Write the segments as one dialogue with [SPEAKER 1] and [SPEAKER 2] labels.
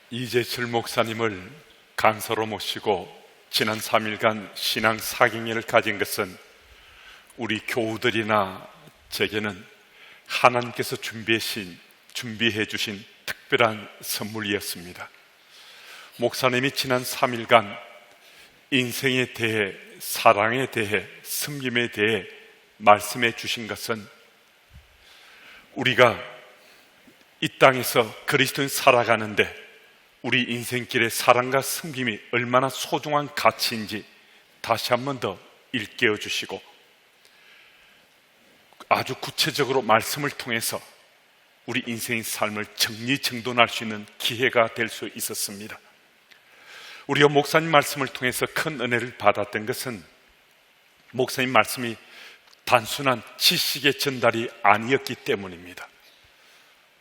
[SPEAKER 1] 이재철 목사님을 간서로 모시고 지난 3일간 신앙 사경회를 가진 것은 우리 교우들이나 제게는 하나님께서 준비해 주신 특별한 선물이었습니다. 목사님이 지난 3일간 인생에 대해, 사랑에 대해, 섬김에 대해 말씀해 주신 것은 우리가 이 땅에서 그리스도인 살아가는데 우리 인생길의 사랑과 섬김이 얼마나 소중한 가치인지 다시 한 번 더 일깨워 주시고, 아주 구체적으로 말씀을 통해서 우리 인생의 삶을 정리정돈할 수 있는 기회가 될 수 있었습니다. 우리가 목사님 말씀을 통해서 큰 은혜를 받았던 것은 목사님 말씀이 단순한 지식의 전달이 아니었기 때문입니다.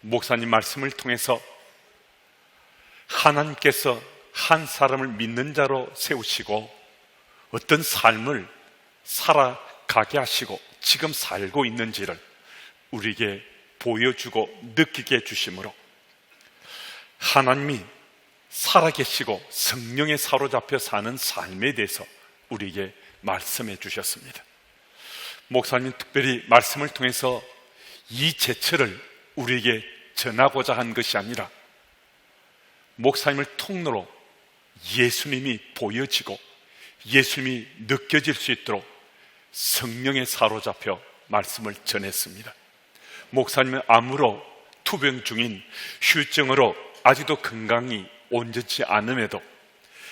[SPEAKER 1] 목사님 말씀을 통해서 하나님께서 한 사람을 믿는 자로 세우시고 어떤 삶을 살아가게 하시고 지금 살고 있는지를 우리에게 보여주고 느끼게 해주심으로 하나님이 살아계시고 성령에 사로잡혀 사는 삶에 대해서 우리에게 말씀해 주셨습니다. 목사님 특별히 말씀을 통해서 이 제철을 우리에게 전하고자 한 것이 아니라 목사님을 통로로 예수님이 보여지고 예수님이 느껴질 수 있도록 성령에 사로잡혀 말씀을 전했습니다. 목사님은 암으로 투병 중인 휴증으로 아직도 건강이 온전치 않음에도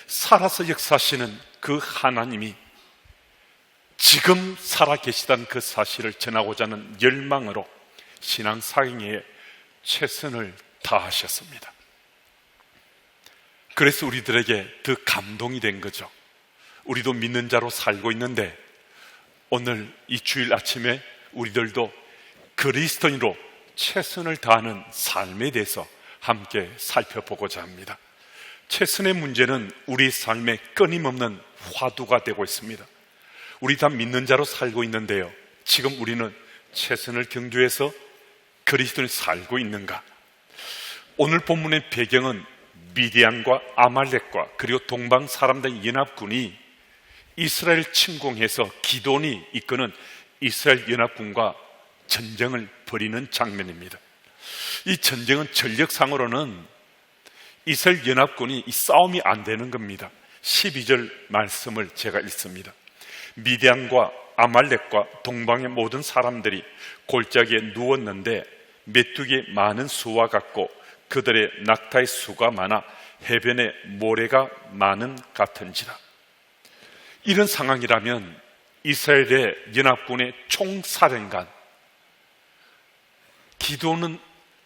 [SPEAKER 1] 살아서 역사하시는 그 하나님이 지금 살아계시다는 그 사실을 전하고자 하는 열망으로 신앙 사경회에 최선을 다하셨습니다. 그래서 우리들에게 더 감동이 된 거죠. 우리도 믿는 자로 살고 있는데 오늘 이 주일 아침에 우리들도 그리스도인으로 최선을 다하는 삶에 대해서 함께 살펴보고자 합니다. 최선의 문제는 우리 삶에 끊임없는 화두가 되고 있습니다. 우리 다 믿는 자로 살고 있는데요, 지금 우리는 최선을 경주해서 그리스도인으로 살고 있는가? 오늘 본문의 배경은 미디안과 아말렉과 그리고 동방 사람들 연합군이 이스라엘 침공해서 기돈이 이끄는 이스라엘 연합군과 전쟁을 벌이는 장면입니다. 이 전쟁은 전력상으로는 이스라엘 연합군이 이 싸움이 안 되는 겁니다. 12절 말씀을 제가 읽습니다. 미디안과 아말렉과 동방의 모든 사람들이 골짜기에 누웠는데 메뚜기의 많은 수와 같고 그들의 낙타의 수가 많아 해변에 모래가 많은 같은지라. 이런 상황이라면 이스라엘의 연합군의 총사령관 기도는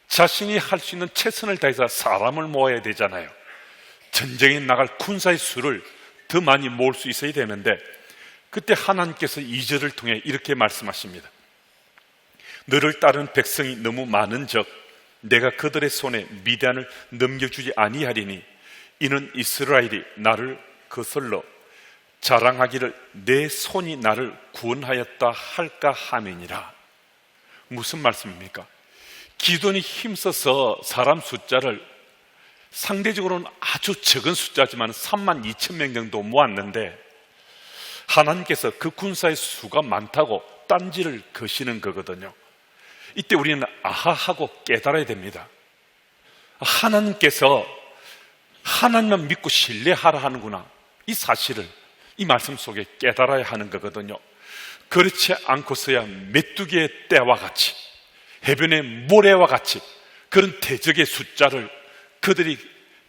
[SPEAKER 1] 자신이 할 수 있는 최선을 다해서 사람을 모아야 되잖아요. 전쟁에 나갈 군사의 수를 더 많이 모을 수 있어야 되는데, 그때 하나님께서 2절을 통해 이렇게 말씀하십니다. 너를 따르는 백성이 너무 많은즉 내가 그들의 손에 미디안을 넘겨주지 아니하리니 이는 이스라엘이 나를 거슬러 자랑하기를 내 손이 나를 구원하였다 할까 함이니라. 무슨 말씀입니까? 기돈이 힘써서 사람 숫자를 상대적으로는 아주 적은 숫자지만 32,000명 정도 모았는데 하나님께서 그 군사의 수가 많다고 딴지를 거시는 거거든요. 이때 우리는 아하하고 깨달아야 됩니다. 하나님께서 하나님만 믿고 신뢰하라 하는구나, 이 사실을 이 말씀 속에 깨달아야 하는 거거든요. 그렇지 않고서야 메뚜기의 떼와 같이 해변의 모래와 같이 그런 대적의 숫자를 그들이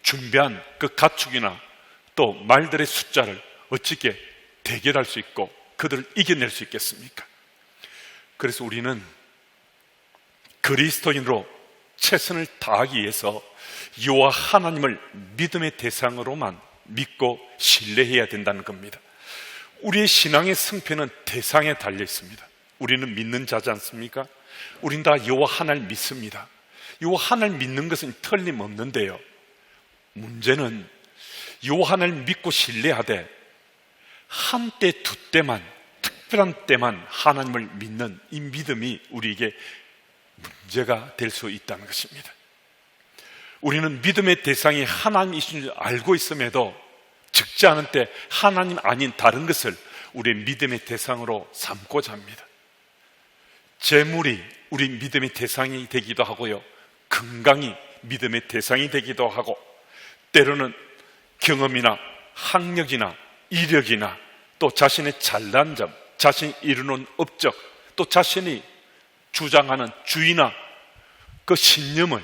[SPEAKER 1] 준비한 그 가축이나 또 말들의 숫자를 어떻게 대결할 수 있고 그들을 이겨낼 수 있겠습니까? 그래서 우리는 그리스도인으로 최선을 다하기 위해서 여호와 하나님을 믿음의 대상으로만 믿고 신뢰해야 된다는 겁니다. 우리의 신앙의 승패는 대상에 달려 있습니다. 우리는 믿는 자지 않습니까? 우린 다 여호와 하나님을 믿습니다. 여호와 하나님을 믿는 것은 틀림없는데요, 문제는 여호와 하나님을 믿고 신뢰하되 한때 두 때만, 특별한 때만 하나님을 믿는 이 믿음이 우리에게 문제가 될 수 있다는 것입니다. 우리는 믿음의 대상이 하나님이신 줄 알고 있음에도 적지 않은 때 하나님 아닌 다른 것을 우리의 믿음의 대상으로 삼고자 합니다. 재물이 우리 믿음의 대상이 되기도 하고요, 건강이 믿음의 대상이 되기도 하고, 때로는 경험이나 학력이나 이력이나 또 자신의 잘난 점, 자신이 이루는 업적, 또 자신이 주장하는 주의나 그 신념을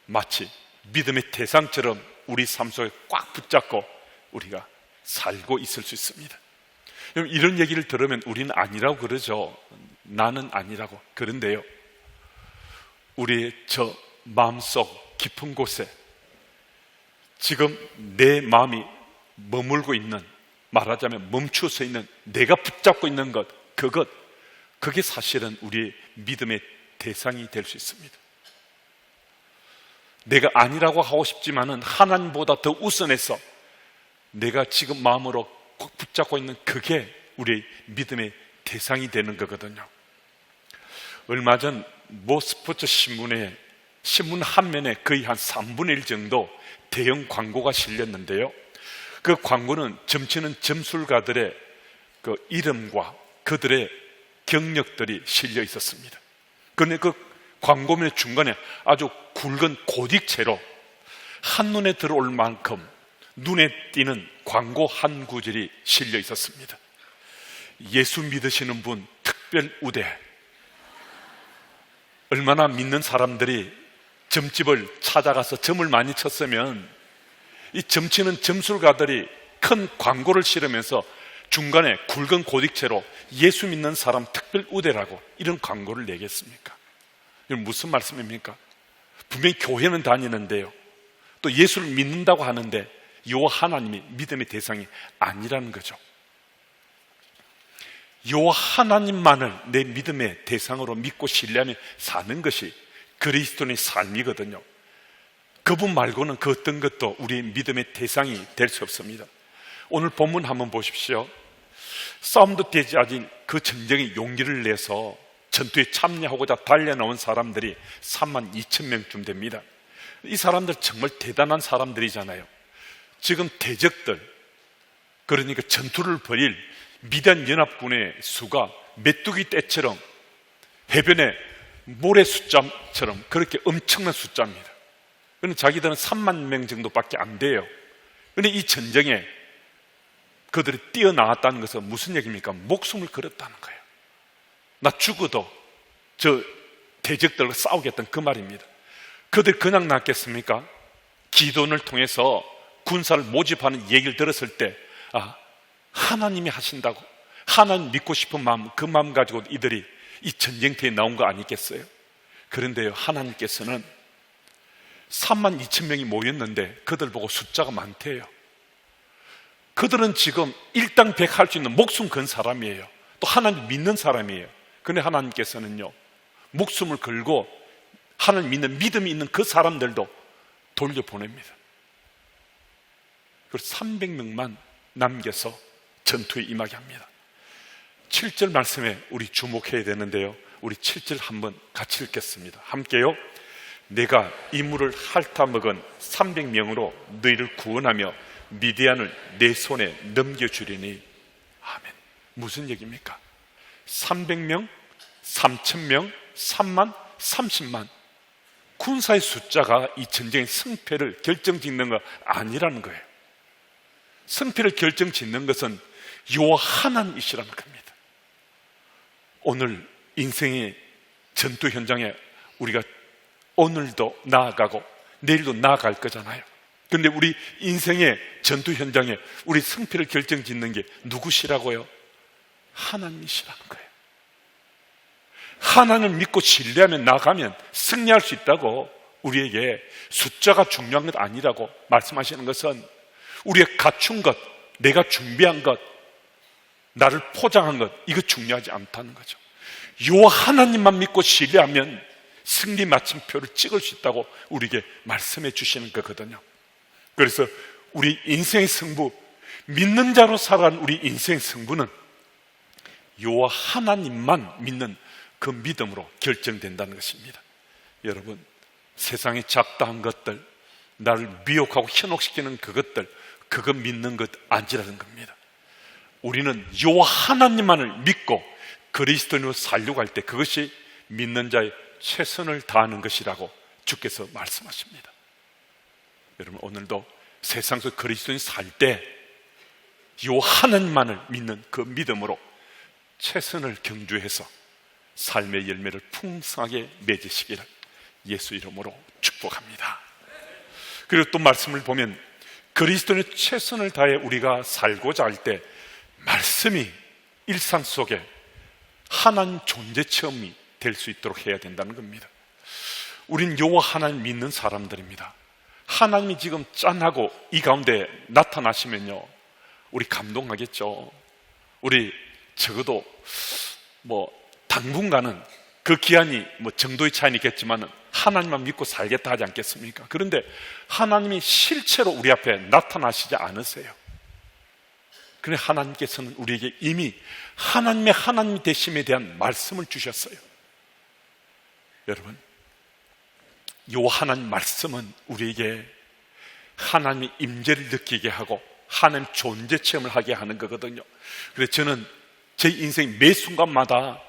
[SPEAKER 1] 마치 믿음의 대상처럼 우리 삶 속에 꽉 붙잡고 우리가 살고 있을 수 있습니다. 이런 얘기를 들으면 우리는 아니라고 그러죠. 나는 아니라고. 그런데요, 우리의 저 마음속 깊은 곳에 지금 내 마음이 머물고 있는, 말하자면 멈추어서 있는, 내가 붙잡고 있는 것, 그게 사실은 우리의 믿음의 대상이 될 수 있습니다. 내가 아니라고 하고 싶지만은 하나님보다 더 우선해서 내가 지금 마음으로 꼭 붙잡고 있는 그게 우리의 믿음의 대상이 되는 거거든요. 얼마 전 모 스포츠 신문에, 신문 한 면에 거의 한 3분의 1 정도 대형 광고가 실렸는데요, 그 광고는 점치는 점술가들의 그 이름과 그들의 경력들이 실려 있었습니다. 그런데 그 광고면 중간에 아주 굵은 고딕체로 한눈에 들어올 만큼 눈에 띄는 광고 한 구절이 실려 있었습니다. 예수 믿으시는 분 특별 우대. 얼마나 믿는 사람들이 점집을 찾아가서 점을 많이 쳤으면 이 점치는 점술가들이 큰 광고를 실으면서 중간에 굵은 고딕체로 예수 믿는 사람 특별 우대라고 이런 광고를 내겠습니까? 이건 무슨 말씀입니까? 분명히 교회는 다니는데요, 또 예수를 믿는다고 하는데 요 하나님이 믿음의 대상이 아니라는 거죠. 요 하나님만을 내 믿음의 대상으로 믿고 신뢰하며 사는 것이 그리스도인의 삶이거든요. 그분 말고는 그 어떤 것도 우리의 믿음의 대상이 될 수 없습니다. 오늘 본문 한번 보십시오. 싸움도 되지 않은 그 전쟁에 용기를 내서 전투에 참여하고자 달려나온 사람들이 32,000명쯤 됩니다. 이 사람들 정말 대단한 사람들이잖아요. 지금 대적들, 그러니까 전투를 벌일 미디안 연합군의 수가 메뚜기 떼처럼 해변에 모래 숫자처럼 그렇게 엄청난 숫자입니다. 그런데 자기들은 3만 명 정도밖에 안 돼요. 그런데 이 전쟁에 그들이 뛰어나왔다는 것은 무슨 얘기입니까? 목숨을 걸었다는 거예요. 나 죽어도 저 대적들과 싸우겠다는 그 말입니다. 그들 그냥 낫겠습니까? 기도원을 통해서 군사를 모집하는 얘기를 들었을 때, 아, 하나님이 하신다고, 하나님 믿고 싶은 마음, 그 마음 가지고 이들이 이 전쟁터에 나온 거 아니겠어요? 그런데요, 하나님께서는 32,000명이 모였는데 그들 보고 숫자가 많대요. 그들은 지금 일당백 할 수 있는 목숨 건 사람이에요. 또 하나님 믿는 사람이에요. 그런데 하나님께서는요, 목숨을 걸고 하나님 믿는 믿음이 있는 그 사람들도 돌려보냅니다. 그래서 300명만 남겨서 전투에 임하게 합니다. 7절 말씀에 우리 주목해야 되는데요, 우리 7절 한번 같이 읽겠습니다. 함께요. 내가 이물을 핥아먹은 300명으로 너희를 구원하며 미디안을 내 손에 넘겨주리니. 아멘. 무슨 얘기입니까? 300명, 3,000명, 3만, 30만. 군사의 숫자가 이 전쟁의 승패를 결정짓는 거 아니라는 거예요. 승패를 결정짓는 것은 요 하나님이시라는 겁니다. 오늘 인생의 전투 현장에 우리가 오늘도 나아가고 내일도 나아갈 거잖아요. 그런데 우리 인생의 전투 현장에 우리 승패를 결정짓는 게 누구시라고요? 하나님이시라는 거예요. 하나님을 믿고 신뢰하며 나가면 승리할 수 있다고, 우리에게 숫자가 중요한 것 아니라고 말씀하시는 것은 우리가 갖춘 것, 내가 준비한 것, 나를 포장한 것, 이거 중요하지 않다는 거죠. 요 하나님만 믿고 신뢰하면 승리 마침표를 찍을 수 있다고 우리에게 말씀해 주시는 거거든요. 그래서 우리 인생의 승부, 믿는 자로 살아가는 우리 인생의 승부는 요 하나님만 믿는 그 믿음으로 결정된다는 것입니다. 여러분, 세상의 잡다한 것들, 나를 미혹하고 현혹시키는 그것들, 그거 믿는 것 아니라는 겁니다. 우리는 여호와 하나님만을 믿고 그리스도인으로 살려고 할 때 그것이 믿는 자의 최선을 다하는 것이라고 주께서 말씀하십니다. 여러분, 오늘도 세상 속 그리스도인 살 때 여호와 하나님만을 믿는 그 믿음으로 최선을 경주해서 삶의 열매를 풍성하게 맺으시기를 예수 이름으로 축복합니다. 그리고 또 말씀을 보면 그리스도인의 최선을 다해 우리가 살고자 할 때 말씀이 일상 속에 하나님 존재 체험이 될 수 있도록 해야 된다는 겁니다. 우린 여호와 하나님 믿는 사람들입니다. 하나님이 지금 짠하고 이 가운데 나타나시면요, 우리 감동하겠죠. 우리 적어도 당분간은 그 기한이 정도의 차이는 있겠지만 하나님만 믿고 살겠다 하지 않겠습니까? 그런데 하나님이 실체로 우리 앞에 나타나시지 않으세요. 그런데 하나님께서는 우리에게 이미 하나님의 하나님이 되심에 대한 말씀을 주셨어요. 여러분, 여호와 하나님 말씀은 우리에게 하나님의 임재를 느끼게 하고 하나님 존재 체험을 하게 하는 거거든요. 그래서 저는 제 인생 매 순간마다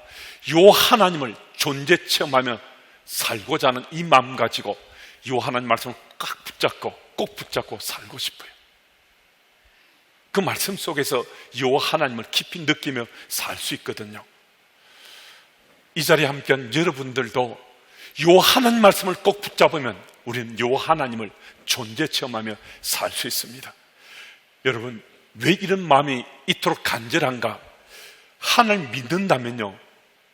[SPEAKER 1] 여호와 하나님을 존재 체험하며 살고자 하는 이 마음 가지고 여호와 하나님 말씀을 꼭 붙잡고 살고 싶어요. 그 말씀 속에서 여호와 하나님을 깊이 느끼며 살 수 있거든요. 이 자리에 함께한 여러분들도 여호와 하나님 말씀을 꼭 붙잡으면 우리는 여호와 하나님을 존재 체험하며 살 수 있습니다. 여러분, 왜 이런 마음이 이토록 간절한가? 하나님 믿는다면요,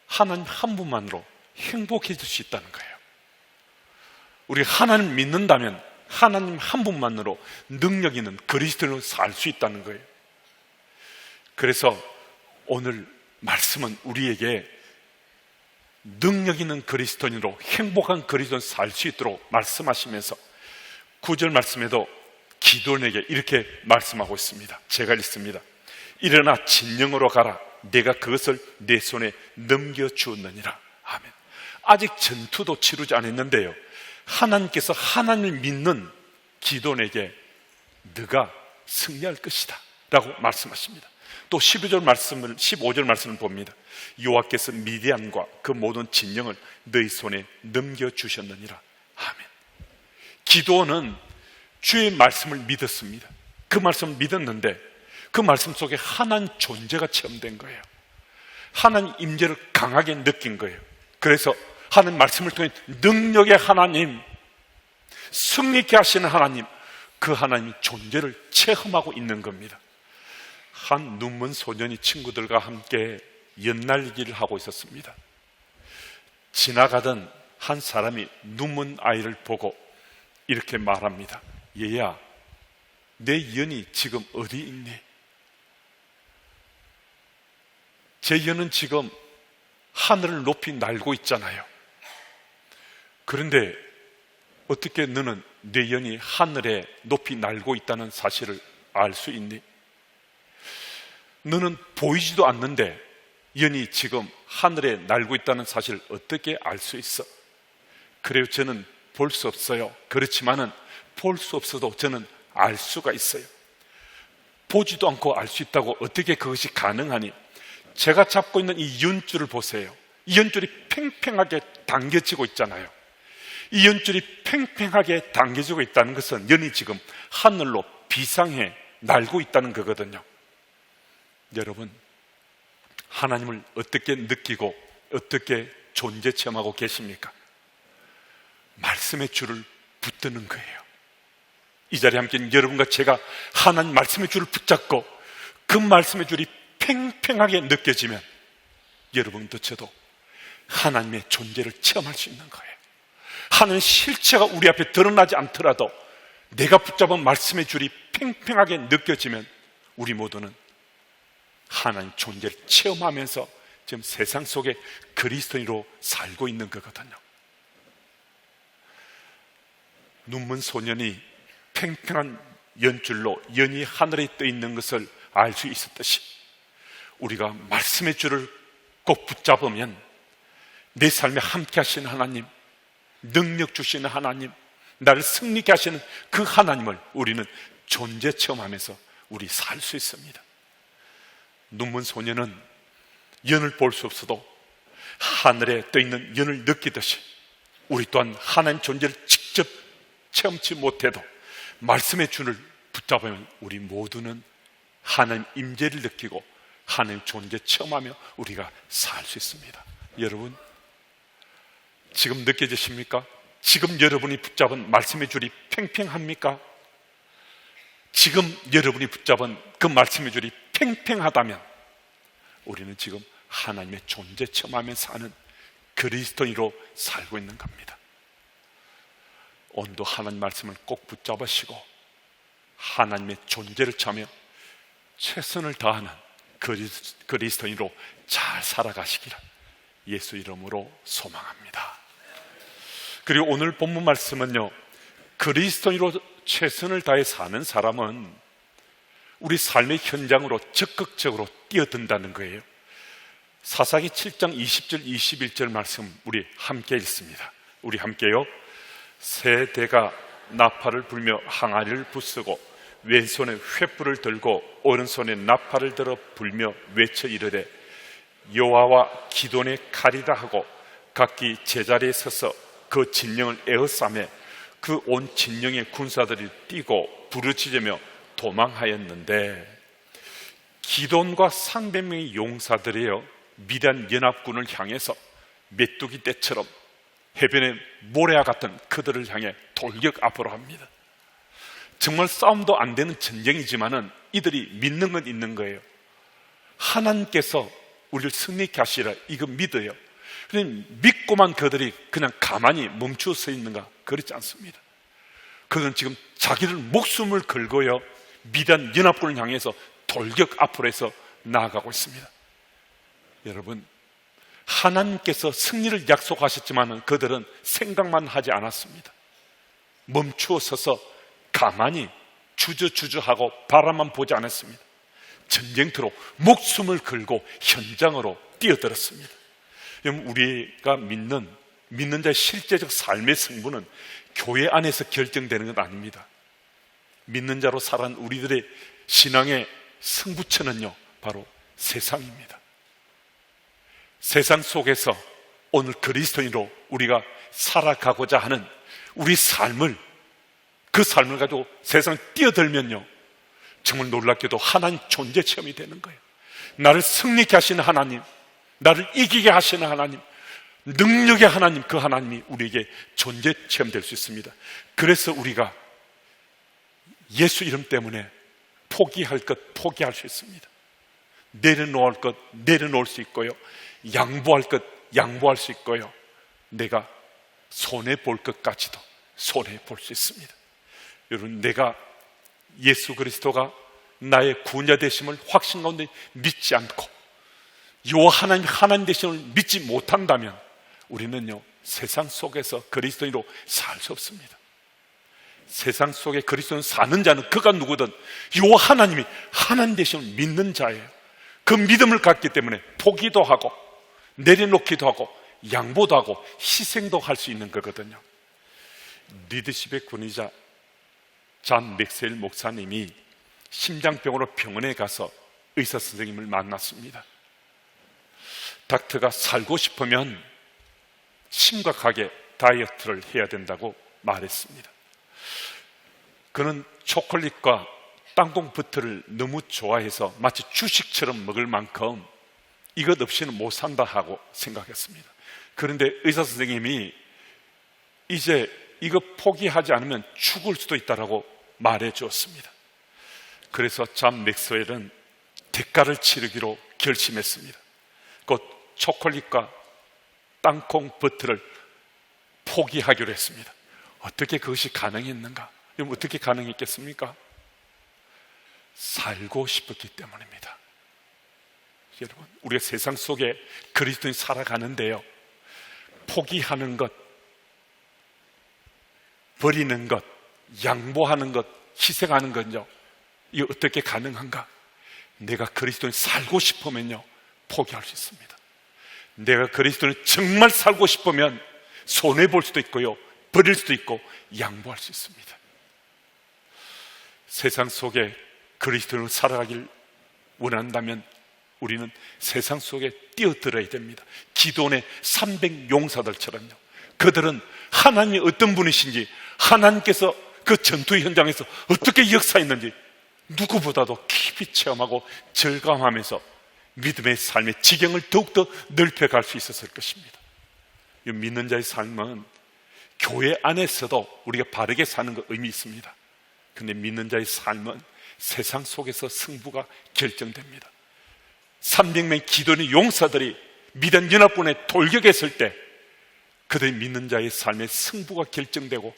[SPEAKER 1] 하나님 한 분만으로 행복해질 수 있다는 거예요. 우리 하나님 믿는다면 하나님 한 분만으로 능력 있는 그리스도인으로 살 수 있다는 거예요. 그래서 오늘 말씀은 우리에게 능력 있는 그리스도인으로 행복한 그리스도인으로 살 수 있도록 말씀하시면서 9절 말씀에도 기도원에게 이렇게 말씀하고 있습니다. 제가 읽습니다. 일어나 진영으로 가라. 내가 그것을 내 손에 넘겨주었느니라. 아멘. 아직 전투도 치르지 않았는데요, 하나님께서 하나님을 믿는 기도원에게 네가 승리할 것이다 라고 말씀하십니다. 또 15절 말씀을 봅니다. 여호와께서 미디안과 그 모든 진영을 너희 손에 넘겨주셨느니라. 아멘. 기도원은 주의 말씀을 믿었습니다. 그 말씀을 믿었는데 그 말씀 속에 하나님 존재가 체험된 거예요. 하나님 임재를 강하게 느낀 거예요. 그래서 하나님 말씀을 통해 능력의 하나님, 승리케 하시는 하나님, 그 하나님의 존재를 체험하고 있는 겁니다. 한 눈먼 소년이 친구들과 함께 연날리기를 하고 있었습니다. 지나가던 한 사람이 눈먼 아이를 보고 이렇게 말합니다. 얘야, 내 연이 지금 어디 있니? 제 연은 지금 하늘을 높이 날고 있잖아요. 그런데 어떻게 너는 내 연이 하늘에 높이 날고 있다는 사실을 알 수 있니? 너는 보이지도 않는데 연이 지금 하늘에 날고 있다는 사실을 어떻게 알 수 있어? 그래요, 저는 볼 수 없어요. 그렇지만은 볼 수 없어도 저는 알 수가 있어요. 보지도 않고 알 수 있다고 어떻게 그것이 가능하니? 제가 잡고 있는 이 연줄을 보세요. 이 연줄이 팽팽하게 당겨지고 있잖아요. 이 연줄이 팽팽하게 당겨지고 있다는 것은 연이 지금 하늘로 비상해 날고 있다는 거거든요. 여러분, 하나님을 어떻게 느끼고 어떻게 존재 체험하고 계십니까? 말씀의 줄을 붙드는 거예요. 이 자리에 함께 있는 여러분과 제가 하나님 말씀의 줄을 붙잡고 그 말씀의 줄이 팽팽하게 느껴지면 여러분도 저도 하나님의 존재를 체험할 수 있는 거예요. 하나님의 실체가 우리 앞에 드러나지 않더라도 내가 붙잡은 말씀의 줄이 팽팽하게 느껴지면 우리 모두는 하나님 존재를 체험하면서 지금 세상 속에 그리스도인으로 살고 있는 거거든요. 눈먼 소년이 팽팽한 연줄로 연이 하늘에 떠 있는 것을 알 수 있었듯이 우리가 말씀의 줄을 꼭 붙잡으면 내 삶에 함께 하시는 하나님, 능력 주시는 하나님, 나를 승리케 하시는 그 하나님을 우리는 존재 체험하면서 우리 살 수 있습니다. 눈먼 소녀는 연을 볼 수 없어도 하늘에 떠있는 연을 느끼듯이 우리 또한 하나님 존재를 직접 체험치 못해도 말씀의 줄을 붙잡으면 우리 모두는 하나님 임재를 느끼고 하나님 존재 체험하며 우리가 살 수 있습니다. 여러분, 지금 느껴지십니까? 지금 여러분이 붙잡은 말씀의 줄이 팽팽합니까? 지금 여러분이 붙잡은 그 말씀의 줄이 팽팽하다면 우리는 지금 하나님의 존재 체험하며 사는 그리스도인으로 살고 있는 겁니다. 오늘도 하나님 말씀을 꼭 붙잡으시고 하나님의 존재를 차며 최선을 다하는 그리스도인으로 잘 살아가시기를 예수 이름으로 소망합니다. 그리고 오늘 본문 말씀은요, 그리스도인으로 최선을 다해 사는 사람은 우리 삶의 현장으로 적극적으로 뛰어든다는 거예요. 사사기 7장 20절 21절 말씀 우리 함께 읽습니다. 우리 함께요. 세 대가 나팔을 불며 항아리를 부수고 왼손에 횃불을 들고 오른손에 나팔을 들어 불며 외쳐 이르되 여호와와 기돈의 칼이다 하고 각기 제자리에 서서 그 진영을 에워싸매 그 온 진영의 군사들이 뛰고 부르짖으며 도망하였는데, 기돈과 300명의 용사들이요 미디안 연합군을 향해서 메뚜기 떼처럼 해변의 모래와 같은 그들을 향해 돌격 앞으로 합니다. 정말 싸움도 안 되는 전쟁이지만은 이들이 믿는 건 있는 거예요. 하나님께서 우리를 승리케 하시라, 이거 믿어요. 그냥 믿고만 그들이 그냥 가만히 멈추어 서 있는가? 그렇지 않습니다. 그들은 지금 자기들 목숨을 걸고요 미디안 연합군을 향해서 돌격 앞으로 해서 나아가고 있습니다. 여러분, 하나님께서 승리를 약속하셨지만 그들은 생각만 하지 않았습니다. 멈추어 서서 가만히 주저주저하고 바라만 보지 않았습니다. 전쟁터로 목숨을 걸고 현장으로 뛰어들었습니다. 여러분, 우리가 믿는 자의 실제적 삶의 승부는 교회 안에서 결정되는 건 아닙니다. 믿는 자로 살아간 우리들의 신앙의 승부처는요 바로 세상입니다. 세상 속에서 오늘 그리스도인으로 우리가 살아가고자 하는 우리 삶을, 그 삶을 가지고 세상에 뛰어들면요 정말 놀랍게도 하나님 존재 체험이 되는 거예요. 나를 승리케 하시는 하나님, 나를 이기게 하시는 하나님, 능력의 하나님, 그 하나님이 우리에게 존재 체험될 수 있습니다. 그래서 우리가 예수 이름 때문에 포기할 것 포기할 수 있습니다. 내려놓을 것 내려놓을 수 있고요, 양보할 것 양보할 수 있고요, 내가 손해볼 것까지도 손해볼 수 있습니다. 여러분, 내가 예수 그리스도가 나의 구원자 되심을 확신 가운데 믿지 않고 요 하나님 되심을 믿지 못한다면 우리는요 세상 속에서 그리스도인으로 살 수 없습니다. 세상 속에 그리스도인 사는 자는 그가 누구든 요 하나님이 하나님 되심을 믿는 자예요. 그 믿음을 갖기 때문에 포기도 하고 내려놓기도 하고 양보도 하고 희생도 할 수 있는 거거든요. 리더십의 권위자 잔 맥스웰 목사님이 심장병으로 병원에 가서 의사 선생님을 만났습니다. 닥터가 살고 싶으면 심각하게 다이어트를 해야 된다고 말했습니다. 그는 초콜릿과 땅콩 버터를 너무 좋아해서 마치 주식처럼 먹을 만큼 이것 없이는 못 산다 하고 생각했습니다. 그런데 의사 선생님이 이제 이거 포기하지 않으면 죽을 수도 있다라고 말해 주었습니다. 그래서 잔 맥스웰은 대가를 치르기로 결심했습니다. 곧 초콜릿과 땅콩 버터를 포기하기로 했습니다. 어떻게 그것이 가능했는가? 그럼 어떻게 가능했겠습니까? 살고 싶었기 때문입니다. 여러분, 우리가 세상 속에 그리스도인이 살아가는데요, 포기하는 것, 버리는 것, 양보하는 것, 희생하는 건요, 이게 어떻게 가능한가? 내가 그리스도인 살고 싶으면요 포기할 수 있습니다. 내가 그리스도인 정말 살고 싶으면 손해볼 수도 있고요 버릴 수도 있고 양보할 수 있습니다. 세상 속에 그리스도로 살아가길 원한다면 우리는 세상 속에 뛰어들어야 됩니다. 기도원의 300용사들처럼요. 그들은 하나님이 어떤 분이신지, 하나님께서 그 전투 현장에서 어떻게 역사했는지 누구보다도 깊이 체험하고 절감하면서 믿음의 삶의 지경을 더욱더 넓혀갈 수 있었을 것입니다. 이 믿는 자의 삶은 교회 안에서도 우리가 바르게 사는 거 의미 있습니다. 그런데 믿는 자의 삶은 세상 속에서 승부가 결정됩니다. 300명의 기도원의 용사들이 미디안 연합군에 돌격했을 때 그들이 믿는 자의 삶의 승부가 결정되고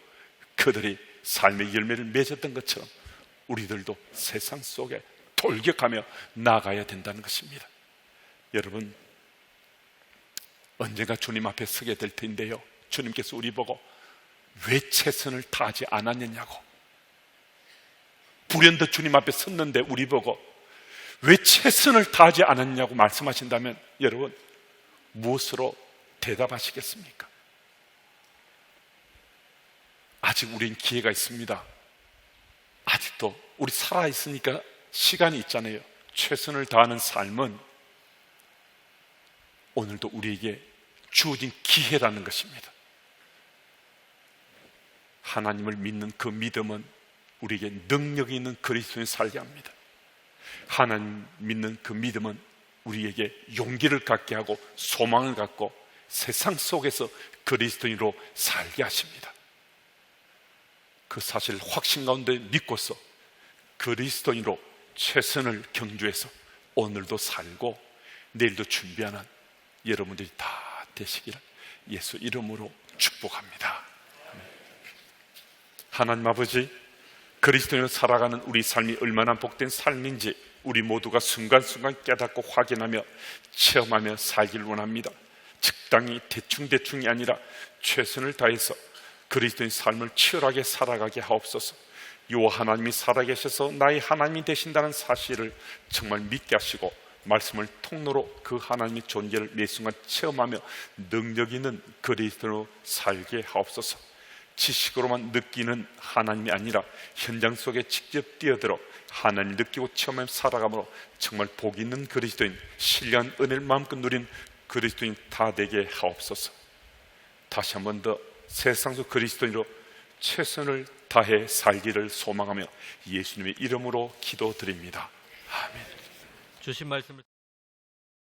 [SPEAKER 1] 그들이 삶의 열매를 맺었던 것처럼 우리들도 세상 속에 돌격하며 나아가야 된다는 것입니다. 여러분, 언젠가 주님 앞에 서게 될 텐데요, 주님께서 우리 보고 왜 최선을 다하지 않았느냐고, 불현듯 주님 앞에 섰는데 우리 보고 왜 최선을 다하지 않았냐고 말씀하신다면 여러분, 무엇으로 대답하시겠습니까? 아직 우린 기회가 있습니다. 아직도 우리 살아있으니까 시간이 있잖아요. 최선을 다하는 삶은 오늘도 우리에게 주어진 기회라는 것입니다. 하나님을 믿는 그 믿음은 우리에게 능력이 있는 그리스도인이 살게 합니다. 하나님 믿는 그 믿음은 우리에게 용기를 갖게 하고 소망을 갖고 세상 속에서 그리스도인으로 살게 하십니다. 그 사실 확신 가운데 믿고서 그리스도인으로 최선을 경주해서 오늘도 살고 내일도 준비하는 여러분들이 다 되시기를 예수 이름으로 축복합니다. 하나님 아버지, 그리스도인으로 살아가는 우리 삶이 얼마나 복된 삶인지 우리 모두가 순간순간 깨닫고 확인하며 체험하며 살기를 원합니다. 적당히 대충대충이 아니라 최선을 다해서 그리스도인 삶을 치열하게 살아가게 하옵소서. 요 하나님이 살아계셔서 나의 하나님이 되신다는 사실을 정말 믿게 하시고 말씀을 통로로 그 하나님의 존재를 매 순간 체험하며 능력 있는 그리스도로 살게 하옵소서. 지식으로만 느끼는 하나님이 아니라 현장 속에 직접 뛰어들어 하나님을 느끼고 체험하며 살아감으로 정말 복 있는 그리스도인, 신령한 은혜를 마음껏 누린 그리스도인 다 되게 하옵소서. 다시 한 번 더 세상 속 그리스도인으로 최선을 다해 살기를 소망하며 예수님의 이름으로 기도드립니다. 아멘.
[SPEAKER 2] 주신 말씀을